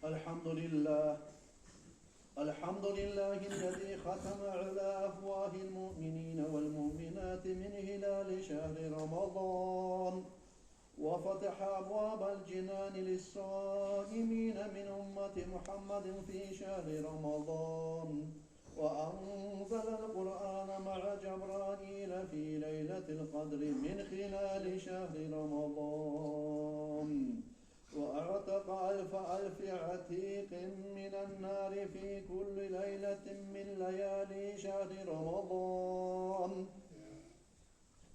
الحمد لله الذي ختم على أفواه المؤمنين والمؤمنات من هلال شهر رمضان، وفتح أبواب الجنان للصائمين من أمة محمد في شهر رمضان، وأنزل القرآن مع جبرائيل في ليلة القدر من خلال شهر رمضان، وأعتق ألف عتيق من النار في كل ليلة من ليالي شهر رمضان.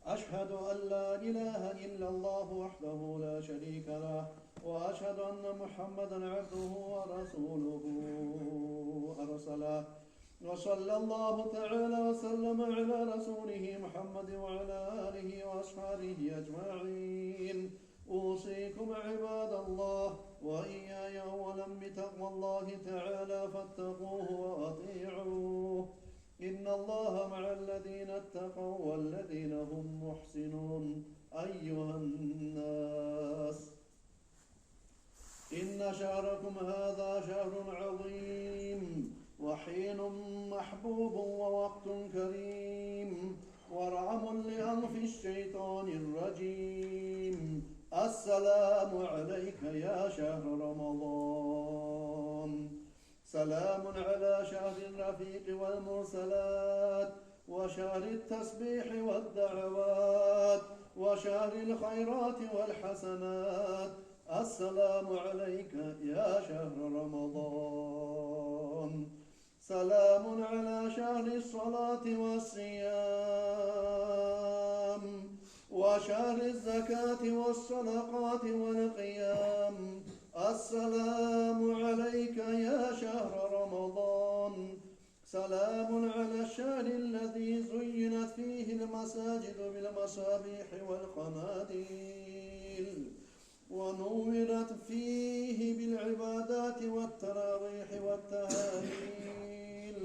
أشهد أن لا إله إلا الله وحده لا شريك له، وأشهد أن محمدا عبده ورسوله أرسله، وصلى الله تعالى وسلم على رسوله محمد وعلى آله وأصحابه أجمعين. أوصيكم عباد الله وإياي أولا بتقوى الله تعالى، فاتقوه وأطيعوه. إن الله مع الذين اتقوا والذين هم محسنون. أيها الناس، إن شهركم هذا شهر عظيم، وحين محبوب، ووقت كريم، ورعم لأنف الشيطان الرجيم. السلام عليك يا شهر رمضان، سلام على شهر الرفيق والمرسلات، وشهر التسبيح والدعوات، وشهر الخيرات والحسنات. السلام عليك يا شهر رمضان، سلام على شهر الصلاة والصيام، وشهر الزكاة والصدقات والقيام. السلام عليك يا شهر رمضان، سلام على الشهر الذي زينت فيه المساجد بالمصابيح والقناديل، ونورت فيه بالعبادات والتراويح والتهاليل.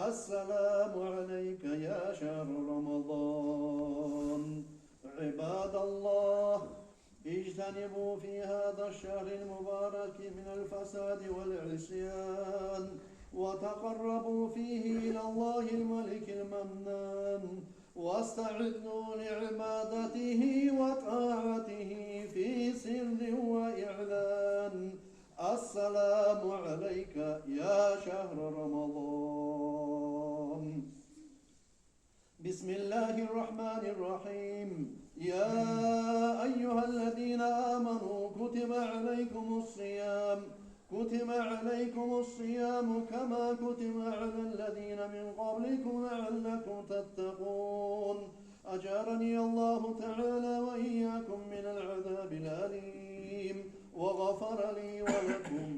السلام عليك يا شهر رمضان. عباد الله، اجتنبوا في هذا الشهر المبارك من الفساد والعصيان، وتقربوا فيه إلى الله الملك المنان، واستعدوا لعبادته وطاعته في سر وإعلان. السلام عليك يا شهر رمضان. بسم الله الرحمن الرحيم. يا أيها الذين آمنوا كتب عليكم الصيام كما كتب على الذين من قبلكم لعلكم تتقون. أجارني الله تعالى وإياكم من العذاب الأليم، وغفر لي ولكم.